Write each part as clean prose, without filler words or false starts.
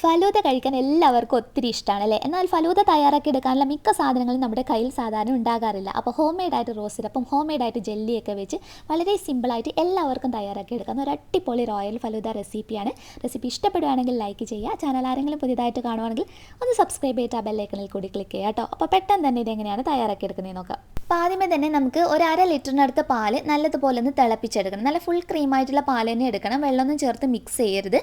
ഫലൂദ കഴിക്കാൻ എല്ലാവർക്കും ഒത്തിരി ഇഷ്ടമാണല്ലേ. എന്നാൽ ഫലൂദ തയ്യാറാക്കി എടുക്കാനുള്ള മിക്ക സാധനങ്ങളും നമ്മുടെ കയ്യിൽ സാധാരണ ഉണ്ടാകാറില്ല. അപ്പോൾ ഹോം മെയ്ഡായിട്ട് റോസ് സിറപ്പും ഹോം മെയ്ഡായിട്ട് ജെല്ലിയൊക്കെ വെച്ച് വളരെ സിമ്പിളായിട്ട് എല്ലാവർക്കും തയ്യാറാക്കി എടുക്കുന്ന ഒരു അടിപൊളി റോയൽ ഫലൂദ റെസിപ്പിയാണ്. റെസിപ്പി ഇഷ്ടപ്പെടുകയാണെങ്കിൽ ലൈക്ക് ചെയ്യുക. ചാനൽ ആരെങ്കിലും പുതിയതായിട്ട് കാണുവാണെങ്കിൽ ഒന്ന് സബ്സ്ക്രൈബ് ചെയ്തിട്ട് ആ ബെല്ലൈക്കണിൽ കൂടി ക്ലിക്ക് ചെയ്യുക കേട്ടോ. അപ്പോൾ പെട്ടെന്ന് തന്നെ ഇതെങ്ങനെയാണ് തയ്യാറാക്കി എടുക്കുന്നത് നോക്കാം. അപ്പോൾ ആദ്യമേ തന്നെ നമുക്ക് ഒരു 1/2 ലിറ്ററിനടുത്ത് പാല് നല്ലതുപോലെ ഒന്ന് തിളപ്പിച്ചെടുക്കണം. നല്ല ഫുൾ ക്രീമായിട്ടുള്ള പാൽ തന്നെ എടുക്കണം. വെള്ളമൊന്നും ചേർത്ത് മിക്സ് ചെയ്യരുത്.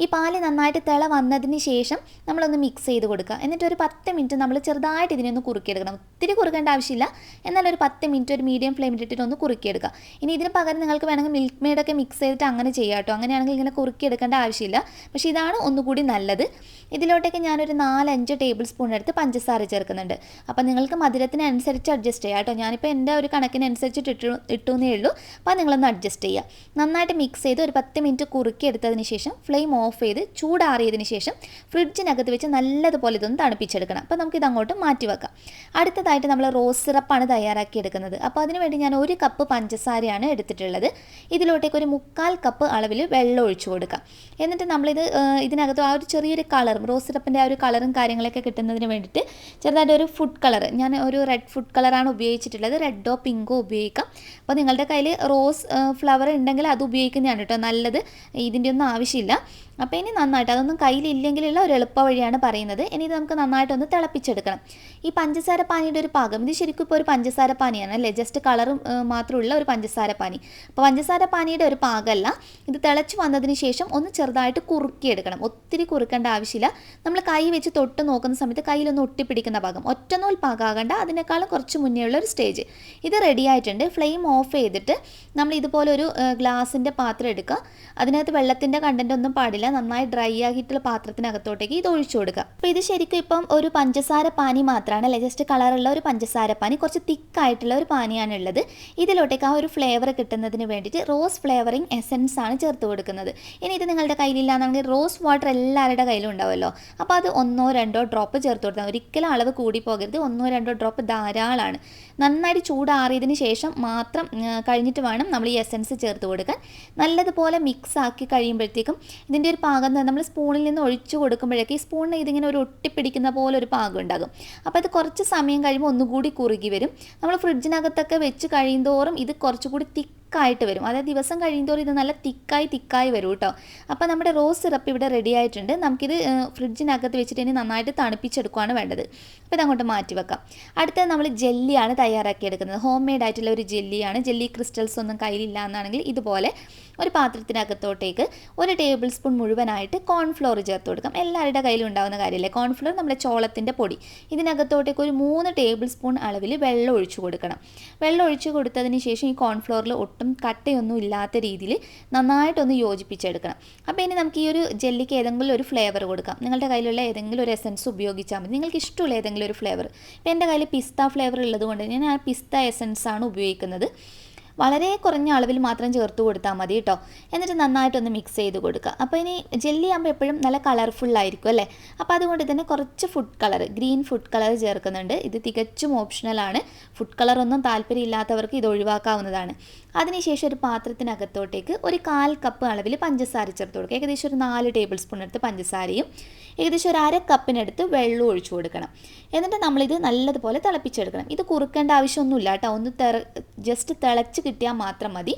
ഈ പാല് നന്നായിട്ട് വന്നതിന് ശേഷം നമ്മളൊന്ന് മിക്സ് ചെയ്ത് കൊടുക്കുക. എന്നിട്ട് ഒരു 10 മിനിറ്റ് നമ്മൾ ചെറുതായിട്ട് ഇതിനൊന്ന് കുറുക്കിയെടുക്കണം. ഒത്തിരി കുറുക്കേണ്ട ആവശ്യമില്ല, എന്നാൽ ഒരു 10 മിനിറ്റ് ഒരു മീഡിയം ഫ്ലെയിമിൽ ഇട്ടിട്ട് ഒന്ന് കുറുക്കിയെടുക്കുക. ഇനി ഇതിന് പകരം നിങ്ങൾക്ക് വേണമെങ്കിൽ മിൽക്ക് മെയ്ഡൊക്കെ മിക്സ് ചെയ്തിട്ട് അങ്ങനെ ചെയ്യാം കേട്ടോ. അങ്ങനെയാണെങ്കിൽ ഇങ്ങനെ കുറുക്കിയെടുക്കേണ്ട ആവശ്യമില്ല. പക്ഷേ ഇതാണ് ഒന്നുകൂടി നല്ലത്. ഇതിലോട്ടേക്ക് ഞാനൊരു 4-5 ടേബിൾ സ്പൂൺ എടുത്ത് പഞ്ചസാര ചേർക്കുന്നുണ്ട്. അപ്പോൾ നിങ്ങൾക്ക് മധുരത്തിനനുസരിച്ച് അഡ്ജസ്റ്റ് ചെയ്യാം കേട്ടോ. ഞാനിപ്പോൾ എൻ്റെ ഒരു കണക്കിനനുസരിച്ചിട്ട് ഇട്ടുന്നേ ഉള്ളൂ. അപ്പോൾ നിങ്ങളൊന്ന് അഡ്ജസ്റ്റ് ചെയ്യുക. നന്നായിട്ട് മിക്സ് ചെയ്ത് ഒരു 10 മിനിറ്റ് കുറുക്കിയെടുത്തതിന് ശേഷം ഫ്ലെയിം ഓഫ് ചെയ്ത് ചൂടാറിയതിന് ശേഷം ഫ്രിഡ്ജിനകത്ത് വെച്ച് നല്ലതുപോലെ ഇതൊന്ന് തണുപ്പിച്ചെടുക്കണം. അപ്പോൾ നമുക്കിത് അങ്ങോട്ട് മാറ്റി വെക്കാം. അടുത്തതായിട്ട് നമ്മൾ റോസ് സിറപ്പാണ് തയ്യാറാക്കിയെടുക്കുന്നത്. അപ്പോൾ അതിനുവേണ്ടി ഞാൻ 1 കപ്പ് പഞ്ചസാരയാണ് എടുത്തിട്ടുള്ളത്. ഇതിലോട്ടേക്ക് ഒരു 1/4 കപ്പ് അളവിൽ വെള്ളം ഒഴിച്ചു കൊടുക്കാം. എന്നിട്ട് നമ്മളിത് ഇതിനകത്ത് ആ ഒരു ചെറിയൊരു കളറും റോസ് സിറപ്പിൻ്റെ ആ ഒരു കളറും കാര്യങ്ങളൊക്കെ കിട്ടുന്നതിന് വേണ്ടിയിട്ട് ചെറുതായിട്ട് ഒരു ഫുഡ് കളർ, ഞാൻ ഒരു റെഡ് ഫുഡ് കളറാണ് ഉപയോഗിച്ചിട്ടുള്ളത്. റെഡോ പിങ്കോ ഉപയോഗിക്കാം. അപ്പോൾ നിങ്ങളുടെ കയ്യിൽ റോസ് ഫ്ലവർ ഉണ്ടെങ്കിൽ അത് ഉപയോഗിക്കുന്നതാണ് കേട്ടോ നല്ലത്. ഇതിൻ്റെ ഒന്നും ആവശ്യമില്ല. അപ്പോൾ ഇനി നന്നായിട്ട് അതൊന്നും കയ്യിലില്ലെങ്കിലുള്ള ഒരു എളുപ്പ വഴിയാണ് പറയുന്നത്. ഇനി ഇത് നമുക്ക് നന്നായിട്ടൊന്ന് തിളപ്പിച്ചെടുക്കണം. ഈ പഞ്ചസാര പാനിയുടെ ഒരു പാകം, ഇത് ശരിക്കും ഇപ്പോൾ ഒരു പഞ്ചസാര പാനിയാണ് അല്ലേ, ജസ്റ്റ് കളറും മാത്രമുള്ള ഒരു പഞ്ചസാര പാനി. അപ്പോൾ പഞ്ചസാര പാനിയുടെ ഒരു പാകമല്ല. ഇത് തിളച്ച് വന്നതിന് ശേഷം ഒന്ന് ചെറുതായിട്ട് കുറുക്കിയെടുക്കണം. ഒത്തിരി കുറുക്കേണ്ട ആവശ്യമില്ല. നമ്മൾ കൈ വെച്ച് തൊട്ട് നോക്കുന്ന സമയത്ത് കയ്യിലൊന്ന് ഒട്ടിപ്പിടിക്കുന്ന ഭാഗം, ഒറ്റനൂൽ പാകാകണ്ട, അതിനേക്കാളും കുറച്ച് മുന്നേ ഉള്ള ഒരു സ്റ്റേജ്. ഇത് റെഡി ആയിട്ടുണ്ട്. ഫ്ലെയിം ഓഫ് ചെയ്തിട്ട് നമ്മൾ ഇതുപോലെ ഒരു ഗ്ലാസിൻ്റെ പാത്രം എടുക്കുക. അതിനകത്ത് വെള്ളത്തിൻ്റെ കണ്ടൻറ്റ് ഒന്നും പാടില്ല. നന്നായി ഡ്രൈ ആക്കിയിട്ടുള്ള പാത്രത്തിനകത്തോട്ടേക്ക് ഇത് ഒഴിച്ചു കൊടുക്കുക. അപ്പോൾ ഇത് ശരിക്കും ഇപ്പം ഒരു പഞ്ചസാര പാനി മാത്രമാണ് അല്ലേ, ജസ്റ്റ് കളറുള്ള ഒരു പഞ്ചസാര പാനി, കുറച്ച് തിക്കായിട്ടുള്ള ഒരു പാനിയാണുള്ളത്. ഇതിലോട്ടേക്ക് ആ ഒരു ഫ്ലേവർ കിട്ടുന്നതിന് വേണ്ടിയിട്ട് റോസ് ഫ്ലേവറിങ് എസൻസ് ആണ് ചേർത്ത് കൊടുക്കുന്നത്. ഇനി ഇത് നിങ്ങളുടെ കയ്യിലില്ലാന്നാണെങ്കിൽ റോസ് വാട്ടർ എല്ലാവരുടെ കയ്യിലും ഉണ്ടാവുമല്ലോ. അപ്പോൾ അത് 1-2 ഡ്രോപ്പ് ചേർത്ത് കൊടുത്താൽ, ഒരിക്കലും അളവ് കൂടി പോകരുത്. 1-2 ഡ്രോപ്പ് ധാരാളമാണ്. നന്നായിട്ട് ചൂടാറിയതിന് ശേഷം മാത്രം കഴിഞ്ഞിട്ട് വേണം നമ്മൾ ഈ എസൻസ് ചേർത്ത് കൊടുക്കാൻ. നല്ലതുപോലെ മിക്സ് ആക്കി കഴിയുമ്പോഴത്തേക്കും ഇതിൻ്റെ ഒരു പാകം നമ്മൾ സ്പൂണിൽ നിന്ന് ഒഴിച്ചു കൊടുക്കുമ്പോഴേക്ക് ഈ സ്പൂണിന് ഇതിങ്ങനെ ഒരു ഒട്ടിപ്പിടിക്കുന്ന പോലെ ഒരു പാകം ഉണ്ടാകും. അപ്പോൾ അത് കുറച്ച് സമയം കഴിയുമ്പോൾ ഒന്നുകൂടി കുറുകി വരും. നമ്മൾ ഫ്രിഡ്ജിനകത്തൊക്കെ വെച്ച് കഴിയുന്തോറും ഇത് കുറച്ചുകൂടി തിക്കായിട്ട് വരും. അതായത് ദിവസം കഴിയുന്തോറും ഇത് നല്ല തിക്കായി വരും കേട്ടോ. അപ്പോൾ നമ്മുടെ റോസ് സിറപ്പ് ഇവിടെ റെഡി ആയിട്ടുണ്ട്. നമുക്കിത് ഫ്രിഡ്ജിനകത്ത് വെച്ചിട്ട് ഇനി നന്നായിട്ട് തണുപ്പിച്ചെടുക്കുകയാണ് വേണ്ടത്. അപ്പോൾ ഇതങ്ങോട്ട് മാറ്റി വെക്കാം. അടുത്തത് നമ്മൾ ജെല്ലിയാണ് തയ്യാറാക്കിയെടുക്കുന്നത്. ഹോം മെയ്ഡ് ആയിട്ടുള്ള ഒരു ജെല്ലിയാണ്. ജെല്ലി ക്രിസ്റ്റൽസ് ഒന്നും കയ്യിലില്ല എന്നാണെങ്കിൽ ഇതുപോലെ ഒരു പാത്രത്തിനകത്തോട്ടേക്ക് 1 ടേബിൾ സ്പൂൺ മുഴുവനായിട്ട് കോൺഫ്ലോർ ചേർത്ത് കൊടുക്കാം. എല്ലാവരുടെ കയ്യിലും ഉണ്ടാകുന്ന കാര്യമല്ലേ കോൺഫ്ലോർ, നമ്മുടെ ചോളത്തിൻ്റെ പൊടി. ഇതിനകത്തോട്ടേക്ക് ഒരു 3 ടേബിൾ സ്പൂൺ അളവിൽ വെള്ളം ഒഴിച്ചു കൊടുക്കണം. വെള്ളം ഒഴിച്ചു കൊടുത്തതിന് ശേഷം ഈ കോൺഫ്ലോറിൽ ഒട്ടും കട്ടയൊന്നും ഇല്ലാത്ത രീതിയിൽ നന്നായിട്ടൊന്ന് യോജിപ്പിച്ചെടുക്കണം. അപ്പോൾ ഇനി നമുക്ക് ഈ ഒരു ജെല്ലിക്ക് ഏതെങ്കിലും ഒരു ഫ്ലേവർ കൊടുക്കാം. നിങ്ങളുടെ കയ്യിലുള്ള ഏതെങ്കിലും ഒരു എസൻസ് ഉപയോഗിച്ചാൽ മതി. നിങ്ങൾക്ക് ഇഷ്ടമുള്ള ഏതെങ്കിലും ഒരു ഫ്ലേവർ. ഇപ്പോൾ എൻ്റെ കയ്യിൽ പിസ്ത ഫ്ലേവർ ഉള്ളതുകൊണ്ട് ഞാൻ ആ പിസ്ത എസൻസാണ് ഉപയോഗിക്കുന്നത്. വളരെ കുറഞ്ഞ അളവിൽ മാത്രം ചേർത്ത് കൊടുത്താൽ മതി കേട്ടോ. എന്നിട്ട് നന്നായിട്ടൊന്ന് മിക്സ് ചെയ്ത് കൊടുക്കുക. അപ്പോൾ ഇനി ജെല്ലി ആകുമ്പോൾ എപ്പോഴും നല്ല കളർഫുള്ളായിരിക്കും അല്ലേ. അപ്പോൾ അതുകൊണ്ട് തന്നെ കുറച്ച് food colour, green food colour ചേർക്കുന്നുണ്ട്. ഇത് തികച്ചും ഓപ്ഷണലാണ്. ഫുഡ് കളറൊന്നും താല്പര്യമില്ലാത്തവർക്ക് ഇത് ഒഴിവാക്കാവുന്നതാണ്. അതിനുശേഷം ഒരു പാത്രത്തിനകത്തോട്ടേക്ക് ഒരു 1/4 കപ്പ് അളവിൽ പഞ്ചസാര ചേർത്ത് കൊടുക്കുക. ഏകദേശം ഒരു 4 ടേബിൾ സ്പൂൺ എടുത്ത് പഞ്ചസാരയും ഏകദേശം ഒരു 1/2 കപ്പിനടുത്ത് വെള്ളം ഒഴിച്ചു കൊടുക്കണം. എന്നിട്ട് നമ്മളിത് നല്ലതുപോലെ തിളപ്പിച്ചെടുക്കണം. ഇത് കുറുക്കേണ്ട ആവശ്യമൊന്നുമില്ല കേട്ടോ. ഒന്ന് ജസ്റ്റ് തിളച്ച് കിട്ടിയാൽ മാത്രം മതി.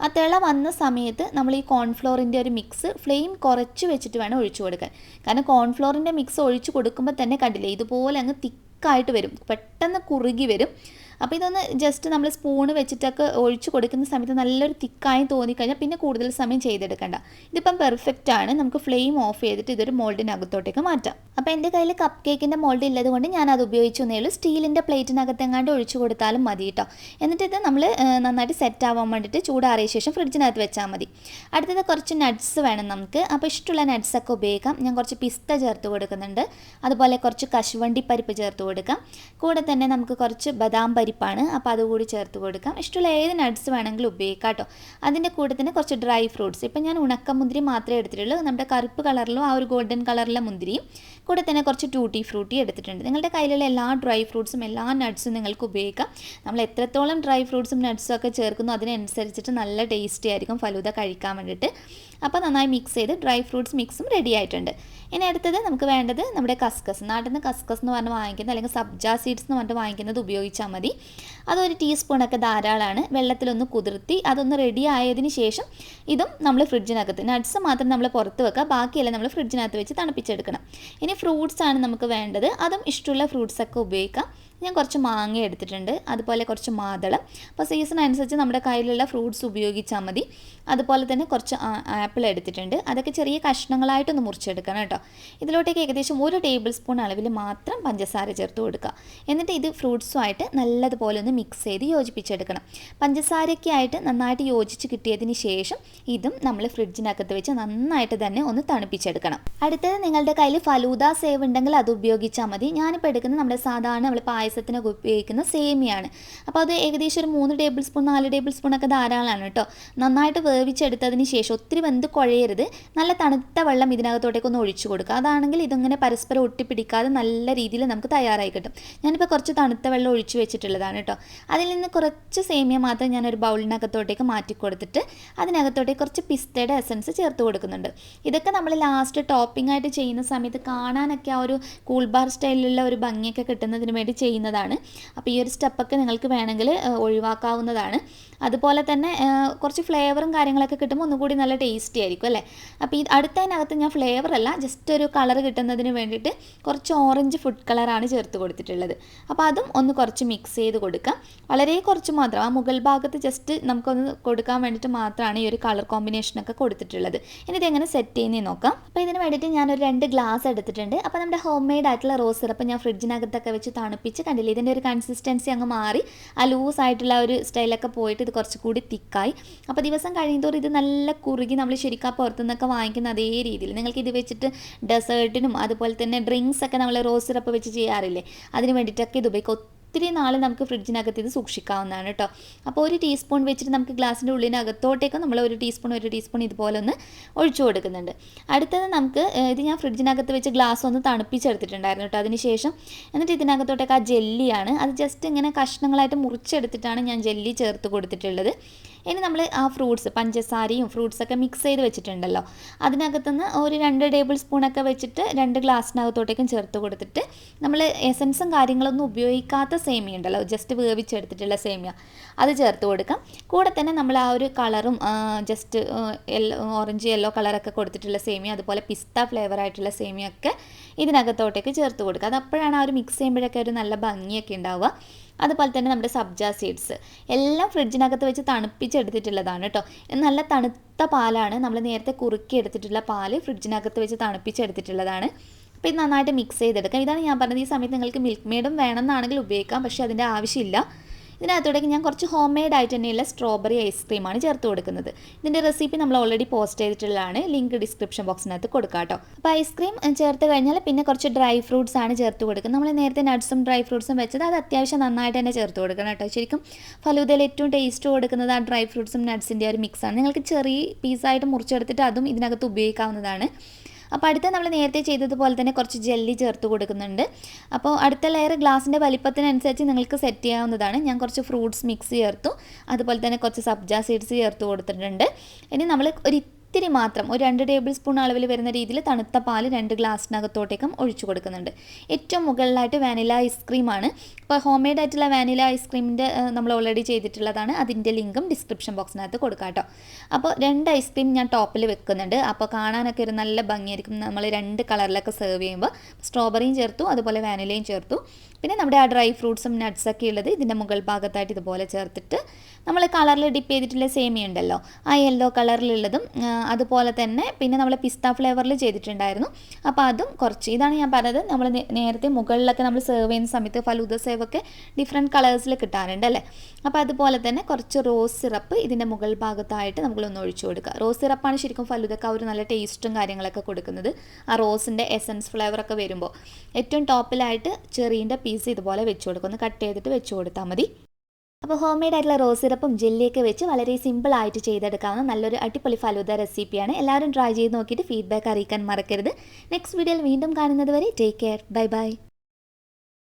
ആ തിള വന്ന സമയത്ത് നമ്മൾ ഈ കോൺഫ്ലോറിൻ്റെ ഒരു മിക്സ് ഫ്ലെയിം കുറച്ച് വെച്ചിട്ട് വേണം ഒഴിച്ചു കൊടുക്കാൻ. കാരണം കോൺഫ്ലോറിൻ്റെ മിക്സ് ഒഴിച്ചു കൊടുക്കുമ്പോൾ തന്നെ കണ്ടില്ലേ ഇതുപോലെ അങ്ങ് തിക്കായിട്ട് വരും, പെട്ടെന്ന് കുറുകി വരും. അപ്പോൾ ഇതൊന്ന് ജസ്റ്റ് നമ്മൾ സ്പൂണ് വെച്ചിട്ടൊക്കെ ഒഴിച്ചു കൊടുക്കുന്ന സമയത്ത് നല്ലൊരു തിക്കായി തോന്നിക്കഴിഞ്ഞാൽ പിന്നെ കൂടുതൽ സമയം ചെയ്തെടുക്കണ്ട. ഇതിപ്പം പെർഫെക്റ്റ് ആണ്. നമുക്ക് ഫ്ലെയിം ഓഫ് ചെയ്തിട്ട് ഇതൊരു മോൾഡിനകത്തോട്ടേക്ക് മാറ്റാം. അപ്പോൾ എൻ്റെ കയ്യിൽ കപ്പ് കേക്കിൻ്റെ മോൾഡ് ഉള്ളത് കൊണ്ട് ഞാൻ അത് ഉപയോഗിച്ചെന്നേ ഉള്ളൂ. സ്റ്റീലിൻ്റെ പ്ലേറ്റിനകത്തെങ്ങാണ്ട് ഒഴിച്ചു കൊടുത്താലും മതി കേട്ടോ. എന്നിട്ട് ഇത് നമ്മൾ നന്നായിട്ട് സെറ്റ് ആവാൻ വേണ്ടിയിട്ട് ചൂടാറിയ ശേഷം ഫ്രിഡ്ജിനകത്ത് വെച്ചാൽ മതി. അടുത്തത് കുറച്ച് നട്ട്സ് വേണം നമുക്ക്. അപ്പോൾ ഇഷ്ടമുള്ള നട്ട്സൊക്കെ ഉപയോഗിക്കാം. ഞാൻ കുറച്ച് പിസ്ത ചേർത്ത് കൊടുക്കുന്നുണ്ട്. അതുപോലെ കുറച്ച് കശുവണ്ടി പരിപ്പ് ചേർത്ത് കൊടുക്കാം. കൂടെ തന്നെ നമുക്ക് കുറച്ച് ബദാം പരിപ്പാണ്, അപ്പോൾ അതുകൂടി ചേർത്ത് കൊടുക്കാം. ഇഷ്ടമുള്ള ഏത് നട്ട്സ് വേണമെങ്കിലും ഉപയോഗിക്കാം കേട്ടോ. അതിൻ്റെ കൂടെ തന്നെ കുറച്ച് ഡ്രൈ ഫ്രൂട്ട്സ്. ഇപ്പം ഞാൻ ഉണക്കമുന്തിരി മാത്രമേ എടുത്തിട്ടുള്ളൂ. നമ്മുടെ കറുപ്പ് കളറിലും ആ ഒരു ഗോൾഡൻ കളറിലെ മുന്തിരിയും കൂടെ തന്നെ കുറച്ച് ടൂട്ടി ഫ്രൂട്ടി എടുത്തിട്ടുണ്ട്. നിങ്ങളുടെ കയ്യിലുള്ള എല്ലാ ഡ്രൈ ഫ്രൂട്ട്സും എല്ലാ നട്ട്സും നിങ്ങൾക്ക് ഉപയോഗിക്കാം. നമ്മൾ എത്രത്തോളം ഡ്രൈ ഫ്രൂട്ട്സും നട്ട്സും ഒക്കെ ചേർക്കുന്നു അതിനനുസരിച്ചിട്ട് നല്ല ടേസ്റ്റി ആയിരിക്കും ഫലൂദ കഴിക്കാൻ വേണ്ടിയിട്ട്. അപ്പോൾ നന്നായി മിക്സ് ചെയ്ത് ഡ്രൈ ഫ്രൂട്ട്സ് മിക്സും റെഡി ആയിട്ടുണ്ട്. ഇനി അടുത്തത് നമുക്ക് വേണ്ടത് നമ്മുടെ കസ്കസ്. നാട്ടിൽ നിന്ന് കസ്കസ് എന്ന് പറഞ്ഞ് വാങ്ങിക്കുന്നത് അല്ലെങ്കിൽ സബ്ജ സീഡ്സ് എന്ന് പറഞ്ഞിട്ട് വാങ്ങിക്കുന്നത് ഉപയോഗിച്ചാൽ മതി. അതൊരു ടീസ്പൂണൊക്കെ ധാരാളമാണ്. വെള്ളത്തിലൊന്ന് കുതിർത്തി അതൊന്ന് റെഡി ആയതിന് ശേഷം ഇതും നമ്മൾ ഫ്രിഡ്ജിനകത്ത്, നട്ട്സ് മാത്രം നമ്മൾ പുറത്ത് വെക്കുക, ബാക്കിയെല്ലാം നമ്മൾ ഫ്രിഡ്ജിനകത്ത് വെച്ച് തണുപ്പിച്ചെടുക്കണം. ഇനി ഫ്രൂട്ട്സ് ആണ് നമുക്ക് വേണ്ടത്. അതും ഇഷ്ടമുള്ള ഫ്രൂട്ട്സൊക്കെ ഉപയോഗിക്കാം. ഞാൻ കുറച്ച് മാങ്ങ എടുത്തിട്ടുണ്ട്, അതുപോലെ കുറച്ച് മാതളം. അപ്പോൾ സീസൺ അനുസരിച്ച് നമ്മുടെ കയ്യിലുള്ള ഫ്രൂട്ട്സ് ഉപയോഗിച്ചാൽ മതി. അതുപോലെ തന്നെ കുറച്ച് ആപ്പിൾ എടുത്തിട്ടുണ്ട്. അതൊക്കെ ചെറിയ കഷ്ണങ്ങളായിട്ടൊന്ന് മുറിച്ചെടുക്കണം കേട്ടോ. ഇതിലോട്ടേക്ക് ഏകദേശം 1 ടേബിൾ സ്പൂൺ അളവിൽ മാത്രം പഞ്ചസാര ചേർത്ത് കൊടുക്കുക. എന്നിട്ട് ഇത് ഫ്രൂട്ട്സുമായിട്ട് നല്ലതുപോലെ ഒന്ന് മിക്സ് ചെയ്ത് യോജിപ്പിച്ചെടുക്കണം. പഞ്ചസാരയ്ക്ക് ആയിട്ട് നന്നായിട്ട് യോജിച്ച് കിട്ടിയതിന് ശേഷം ഇതും നമ്മൾ ഫ്രിഡ്ജിനകത്ത് വെച്ച് നന്നായിട്ട് തന്നെ ഒന്ന് തണുപ്പിച്ചെടുക്കണം. അടുത്തത് നിങ്ങളുടെ കയ്യിൽ ഫലൂദ സേവ് ഉണ്ടെങ്കിൽ അത് ഉപയോഗിച്ചാൽ മതി. ഞാനിപ്പോൾ എടുക്കുന്നത് നമ്മുടെ സാധാരണ നമ്മൾ പായസത്തിനൊക്കെ ഉപയോഗിക്കുന്ന സേമിയാണ്. അപ്പോൾ അത് ഏകദേശം ഒരു 3 ടേബിൾ സ്പൂൺ 4 ടേബിൾ സ്പൂണൊക്കെ ധാരാളമാണ് കേട്ടോ. നന്നായിട്ട് വേവിച്ചെടുത്തതിന് ശേഷം ഒത്തിരി വെന്ത് കുഴയരുത്. നല്ല തണുത്ത വെള്ളം ഇതിനകത്തോട്ടേക്ക് ഒന്ന് ഒഴിച്ചു കൊടുക്കുക. അതാണെങ്കിൽ ഇതിങ്ങനെ പരസ്പരം ഒട്ടിപ്പിടിക്കാതെ നല്ല രീതിയിൽ നമുക്ക് തയ്യാറായി കിട്ടും. ഞാനിപ്പോൾ കുറച്ച് തണുത്ത വെള്ളം ഒഴിച്ചു വെച്ചിട്ടുള്ളതാണ് കേട്ടോ. അതിൽ നിന്ന് കുറച്ച് സേമിയ മാത്രം ഞാനൊരു ബൗളിനകത്തോട്ടേക്ക് മാറ്റി കൊടുത്തിട്ട് അതിനകത്തോട്ടേക്ക് കുറച്ച് പിസ്തയുടെ എസൻസ് ചേർത്ത് കൊടുക്കുന്നുണ്ട്. ഇതൊക്കെ നമ്മൾ ലാസ്റ്റ് ടോപ്പിംഗ് ആയിട്ട് ചെയ്യുന്ന സമയത്ത് കാണാനൊക്കെ ആ ഒരു കൂൾ ബാർ സ്റ്റൈലിലുള്ള ഒരു ഭംഗിയൊക്കെ കിട്ടുന്നതിന് വേണ്ടി ചെയ്യുന്നതാണ്. അപ്പോൾ ഈ ഒരു സ്റ്റെപ്പൊക്കെ നിങ്ങൾക്ക് വേണമെങ്കിൽ ഒഴിവാക്കാവുന്നതാണ്. അതുപോലെ തന്നെ കുറച്ച് ഫ്ലേവറും കാര്യങ്ങളൊക്കെ കിട്ടുമ്പോൾ ഒന്നുകൂടി നല്ല ടേസ്റ്റി ആയിരിക്കും അല്ലേ. അപ്പോൾ ഈ അടുത്തതിനകത്ത് ഞാൻ ഫ്ലേവറല്ല, ജസ്റ്റ് ഒരു കളർ കിട്ടുന്നതിന് വേണ്ടിയിട്ട് കുറച്ച് ഓറഞ്ച് ഫുഡ് കളറാണ് ചേർത്ത് കൊടുത്തിട്ടുള്ളത്. അപ്പോൾ അതും ഒന്ന് കുറച്ച് മിക്സ് ചെയ്ത് കൊടുക്കാം. വളരെ കുറച്ച് മാത്രം, ആ മുകൾ ഭാഗത്ത് ജസ്റ്റ് നമുക്കൊന്ന് കൊടുക്കാൻ വേണ്ടിയിട്ട് മാത്രമാണ് ഈ ഒരു കളർ കോമ്പിനേഷനൊക്കെ കൊടുത്തിട്ടുള്ളത്. ഇനി ഇതെങ്ങനെ സെറ്റ് ചെയ്യുന്നതെന്ന് നോക്കാം. അപ്പോൾ ഇതിന് വേണ്ടിയിട്ട് ഞാനൊരു 2 ഗ്ലാസ് എടുത്തിട്ടുണ്ട്. അപ്പോൾ നമ്മുടെ ഹോം മെയ്ഡ് ആയിട്ടുള്ള റോസ് സിറപ്പ് ഞാൻ ഫ്രിഡ്ജിനകത്തൊക്കെ വെച്ച് തണുപ്പിച്ച് കണ്ടില്ലേ, ഇതിൻ്റെ ഒരു കൺസിസ്റ്റൻസി അങ്ങ് മാറി ആ ലൂസായിട്ടുള്ള ഒരു സ്റ്റൈലൊക്കെ പോയിട്ട് ഇത് കുറച്ചുകൂടി തിക്കായി. അപ്പോൾ ദിവസം കഴിയുന്തോറും ഇത് നല്ല കുറുകി നമ്മൾ ശരിക്കും പുറത്തുനിന്നൊക്കെ വാങ്ങിക്കുന്ന അതേ രീതിയിൽ നിങ്ങൾക്ക് ഇത് വെച്ചിട്ട് ഡെസേർട്ടിനും അതുപോലെ തന്നെ ഡ്രിങ്ക്സ് ഒക്കെ നമ്മൾ റോസ് സിറപ്പ് വെച്ച് ചെയ്യാറില്ലേ, അതിന് വേണ്ടിയിട്ടൊക്കെ ഇത് ഉപയോഗിക്കും. ഒത്തിരി നാൾ നമുക്ക് ഫ്രിഡ്ജിനകത്ത് ഇത് സൂക്ഷിക്കാവുന്നതാണ് കേട്ടോ. അപ്പോൾ 1 ടീസ്പൂൺ വെച്ചിട്ട് നമുക്ക് ഗ്ലാസിൻ്റെ ഉള്ളിനകത്തോട്ടേക്ക് നമ്മൾ 1 ടീസ്പൂൺ ഇതുപോലെ ഒന്ന് ഒഴിച്ചു കൊടുക്കുന്നുണ്ട്. അടുത്തത് നമുക്ക് ഇത് ഞാൻ ഫ്രിഡ്ജിനകത്ത് വെച്ച് ഗ്ലാസ് ഒന്ന് തണുപ്പിച്ചെടുത്തിട്ടുണ്ടായിരുന്നു കേട്ടോ. അതിന് ശേഷം എന്നിട്ട് ഇതിനകത്തോട്ടേക്ക് ആ ജെല്ലിയാണ്, അത് ജസ്റ്റ് ഇങ്ങനെ കഷ്ണങ്ങളായിട്ട് മുറിച്ചെടുത്തിട്ടാണ് ഞാൻ ജെല്ലി ചേർത്ത് കൊടുത്തിട്ടുള്ളത്. ഇനി നമ്മൾ ആ ഫ്രൂട്ട്സ്, പഞ്ചസാരയും ഫ്രൂട്ട്സൊക്കെ മിക്സ് ചെയ്ത് വെച്ചിട്ടുണ്ടല്ലോ, അതിനകത്തുനിന്ന് ഒരു 2 ടേബിൾ സ്പൂണൊക്കെ വെച്ചിട്ട് 2 ഗ്ലാസ്സിനകത്തോട്ടേക്കും ചേർത്ത് കൊടുത്തിട്ട് നമ്മൾ എസൻസും കാര്യങ്ങളൊന്നും ഉപയോഗിക്കാത്ത സേമിയ ഉണ്ടല്ലോ, ജസ്റ്റ് വേവിച്ചെടുത്തിട്ടുള്ള സേമിയ, അത് ചേർത്ത് കൊടുക്കാം. കൂടെ തന്നെ നമ്മൾ ആ ഒരു കളറും ജസ്റ്റ് ഓറഞ്ച് യെല്ലോ കളറൊക്കെ കൊടുത്തിട്ടുള്ള സേമിയ, അതുപോലെ പിസ്ത ഫ്ലേവർ ആയിട്ടുള്ള സേമിയ ഒക്കെ ഇതിനകത്തോട്ടേക്ക് ചേർത്ത് കൊടുക്കുക. അത് അപ്പോഴാണ് ആ ഒരു മിക്സ് ചെയ്യുമ്പോഴൊക്കെ ഒരു നല്ല ഭംഗിയൊക്കെ ഉണ്ടാവുക. അതുപോലെ തന്നെ നമ്മുടെ സബ്ജ സീഡ്സ് എല്ലാം ഫ്രിഡ്ജിനകത്ത് വെച്ച് തണുപ്പിച്ചെടുത്തിട്ടുള്ളതാണ് കേട്ടോ. നല്ല തണുത്ത പാലാണ്, നമ്മൾ നേരത്തെ കുറുക്കി എടുത്തിട്ടുള്ള പാല് ഫ്രിഡ്ജിനകത്ത് വെച്ച് തണുപ്പിച്ചെടുത്തിട്ടുള്ളതാണ്. അപ്പോൾ ഇത് നന്നായിട്ട് മിക്സ് ചെയ്തെടുക്കാം. ഇതാണ് ഞാൻ പറഞ്ഞത്, ഈ സമയത്ത് നിങ്ങൾക്ക് മിൽക്ക് മെയ്ഡും വേണമെന്നാണെങ്കിൽ ഉപയോഗിക്കാം, പക്ഷേ അതിൻ്റെ ആവശ്യമില്ല. ഇതിനകത്തോടേക്ക് ഞാൻ കുറച്ച് ഹോം മെയ്ഡ് ആയിട്ട് തന്നെയുള്ള സ്ട്രോബെറി ഐസ്ക്രീമാണ് ചേർത്ത് കൊടുക്കുന്നത്. ഇതിൻ്റെ റെസിപ്പി നമ്മൾ ഓൾറെഡി പോസ്റ്റ് ചെയ്തിട്ടുള്ളതാണ്, ലിങ്ക് ഡിസ്ക്രിപ്ഷൻ ബോക്സിനകത്ത് കൊടുക്കാം കേട്ടോ. അപ്പോൾ ഐസ്ക്രീം ചേർത്ത് കഴിഞ്ഞാൽ പിന്നെ കുറച്ച് ഡ്രൈ ഫ്രൂട്ട്സ് ആണ് ചേർത്ത് കൊടുക്കുന്നത്. നമ്മൾ നേരത്തെ നട്ട്സും ഡ്രൈ ഫ്രൂട്ട്സും വെച്ചത് അത് അത്യാവശ്യം നന്നായിട്ട് തന്നെ ചേർത്ത് കൊടുക്കണം കേട്ടോ. ശരിക്കും ഫലൂദയിൽ ഏറ്റവും ടേസ്റ്റ് കൊടുക്കുന്നത് ആ ഡ്രൈ ഫ്രൂട്ട്സും നട്ട്സിൻ്റെ ഒരു മിക്സാണ്. നിങ്ങൾക്ക് ചെറിയ പീസായിട്ട് മുറിച്ചെടുത്തിട്ട് അതും ഇതിനകത്ത് ഉപയോഗിക്കാവുന്നതാണ്. അപ്പോൾ അടുത്ത നമ്മൾ നേരത്തെ ചെയ്തതുപോലെ തന്നെ കുറച്ച് ജെല്ലി ചേർത്ത് കൊടുക്കുന്നുണ്ട്. അപ്പോൾ അടുത്ത ലെയർ ഗ്ലാസിൻ്റെ വലിപ്പത്തിനനുസരിച്ച് നിങ്ങൾക്ക് സെറ്റ് ചെയ്യാവുന്നതാണ്. ഞാൻ കുറച്ച് ഫ്രൂട്ട്സ് മിക്സ് ചേർത്തു, അതുപോലെ തന്നെ കുറച്ച് സബ്ജ സീഡ്സ് ചേർത്ത് കൊടുത്തിട്ടുണ്ട്. ഇനി നമ്മൾ ഇത്തിരി മാത്രം ഒരു 2 ടേബിൾ സ്പൂൺ അളവിൽ വരുന്ന രീതിയിൽ തണുത്ത പാല് 2 ഗ്ലാസ്സിനകത്തോട്ടേക്കും ഒഴിച്ചു കൊടുക്കുന്നുണ്ട്. ഏറ്റവും മുകളിലായിട്ട് വാനില ഐസ്ക്രീമാണ്. ഇപ്പോൾ ഹോം മെയ്ഡ് ആയിട്ടുള്ള വാനില ഐസ്ക്രീമിൻ്റെ നമ്മൾ ഓൾറെഡി ചെയ്തിട്ടുള്ളതാണ്, അതിൻ്റെ ലിങ്കും ഡിസ്ക്രിപ്ഷൻ ബോക്സിനകത്ത് കൊടുക്കാം കേട്ടോ. അപ്പോൾ 2 ഐസ്ക്രീം ഞാൻ ടോപ്പിൽ വെക്കുന്നുണ്ട്. അപ്പോൾ കാണാനൊക്കെ ഒരു നല്ല ഭംഗിയായിരിക്കും നമ്മൾ 2 കളറിലൊക്കെ സെർവ് ചെയ്യുമ്പോൾ. സ്ട്രോബെറിയും ചേർത്തു, അതുപോലെ വാനിലയും ചേർത്തു. പിന്നെ നമ്മുടെ ആ ഡ്രൈ ഫ്രൂട്ട്സും നട്ട്സൊക്കെ ഉള്ളത് ഇതിൻ്റെ മുകൾ ഭാഗത്തായിട്ട് ഇതുപോലെ ചേർത്തിട്ട് നമ്മൾ കളറിൽ ഡിപ്പ് ചെയ്തിട്ടുള്ള സേമിയ ഉണ്ടല്ലോ, ആ യെല്ലോ കളറിലുള്ളതും അതുപോലെ തന്നെ പിന്നെ നമ്മൾ പിസ്ത ഫ്ലേവറിൽ ചെയ്തിട്ടുണ്ടായിരുന്നു. അപ്പോൾ അതും കുറച്ച്, ഇതാണ് ഞാൻ പറഞ്ഞത്, നമ്മൾ നേരത്തെ മുകളിലൊക്കെ നമ്മൾ സെർവ് ചെയ്യുന്ന സമയത്ത് ഫലൂദ സേവൊക്കെ ഡിഫറെൻറ്റ് കളേഴ്സിൽ കിട്ടാറുണ്ട് അല്ലേ. അപ്പോൾ അതുപോലെ തന്നെ കുറച്ച് റോസ് സിറപ്പ് ഇതിൻ്റെ മുകൾ ഭാഗത്തായിട്ട് നമ്മളൊന്ന് ഒഴിച്ചു കൊടുക്കുക. റോസ് സിറപ്പാണ് ശരിക്കും ഫലൂദക്ക് ആ ഒരു നല്ല ടേസ്റ്റും കാര്യങ്ങളൊക്കെ കൊടുക്കുന്നത്. ആ റോസിൻ്റെ എസൻസ് ഫ്ലേവറൊക്കെ വരുമ്പോൾ ഏറ്റവും ടോപ്പിലായിട്ട് ചെറീൻ്റെ പീസ് ഇതുപോലെ വെച്ച് കൊടുക്കുക, ഒന്ന് കട്ട് ചെയ്തിട്ട് വെച്ച് കൊടുത്താൽ മതി. അപ്പോൾ ഹോം മെയ്ഡ് ആയിട്ടുള്ള റോസ് സിറപ്പും ജെല്ലിയൊക്കെ വെച്ച് വളരെ സിമ്പിളായിട്ട് ചെയ്തെടുക്കാവുന്ന നല്ലൊരു അടിപൊളി ഫലൂദ റെസിപ്പിയാണ്. എല്ലാവരും ട്രൈ ചെയ്ത് നോക്കിയിട്ട് ഫീഡ്ബാക്ക് അറിയിക്കാൻ മറക്കരുത്. നെക്സ്റ്റ് വീഡിയോയിൽ വീണ്ടും കാണുന്നത് വരെ ടേക്ക് കെയർ, ബൈ ബൈ.